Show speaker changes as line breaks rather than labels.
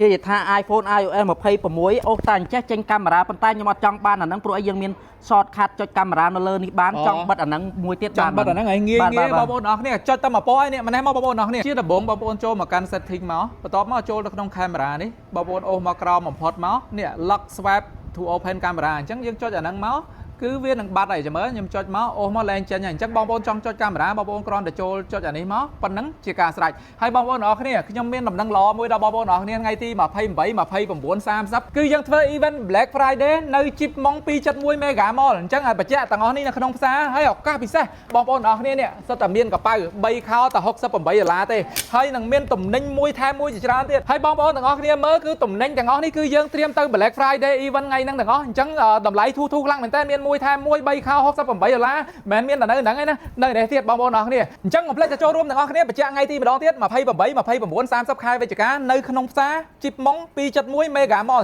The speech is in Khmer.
ជាថា iPhone iOS 26អូតាអញ្ចេះចេញកាមេរ៉ាប៉ុន្តែខ្ញុំអត់ចង់បានអាហ្នឹងព្រោះអីយើងមាន shortcut ចុចកាមេរ៉ានៅលើនេះបានចង់បិទអាហ្នឹងមួយទៀតបានបិទអាហ្នឹងឲ្យងាយងាយបងប្អូនអរគ្នាចុចតែមកពណ៌នេះម្នេះមកបងប្អូនអរគ្នាជាដំបូងបងប្អូនចូលមកកាន់ setting មកបន្ទាប់មកចូលទៅក្នុងកាមេរ៉ានេះបងប្អូនអូសមកក្រោមបំផុតមកនេះ lock swipe to open camera អញ្ចឹងយើងចុចអាហ្នឹងមកគឺវានឹងបាត់ហើយចាំមើលខ្ញុំចុចមកអូសមកលែងចេញហើយអញ្ចឹងបងប្អូនចង់ចុចកាមេរ៉ាបងប្អូនគ្រាន់តែចូលចុចអានេះមកប៉ុណ្ណឹងជាការស្រេចហើយបងប្អូនអរគ្នាខ្ញុំមានដំណឹងល្អមួយដល់បងប្អូនអរគ្នាថ្ងៃទី28 29 30គឺយើងធ្វើ event Black Friday នៅជីបម៉ុង271 Mega Mall អញ្ចឹងឲ្យបញ្ជាក់ទាំងអស់នេះនៅក្នុងផ្សារហើយឱកាសពិសេសបងប្អូនអរគ្នានេះសិតតែមានកប៉ៅ3ខោតែ$68ទេហើយនឹងមានតំណែងមួយថែមមួយជាច្រើនទៀតហើយបងប្អូនទាំងអស់គ្នាមើលគឺតំណែងទាំងអស់នេះគឺយើងត្រៀមទៅ Black Friday event ថ្ងៃហ្នឹងទាំងអស់អញ្ចឹងតម្លៃធូរខ្លាំងមែនតើមានមួយថែមមួយ3ខោ$68មិនមែនមានតែនៅហ្នឹងឯណានៅនេះទៀតបងប្អូនអរគ្នាអញ្ចឹងកុំភ្លេចទៅចូលរួមទាំងអស់គ្នាបញ្ជាក់ថ្ងៃទីម្ដងទៀត28 29 30ខែវិច្ឆិកានៅក្នុងផ្សារជីបម៉ុង271 Mega Mall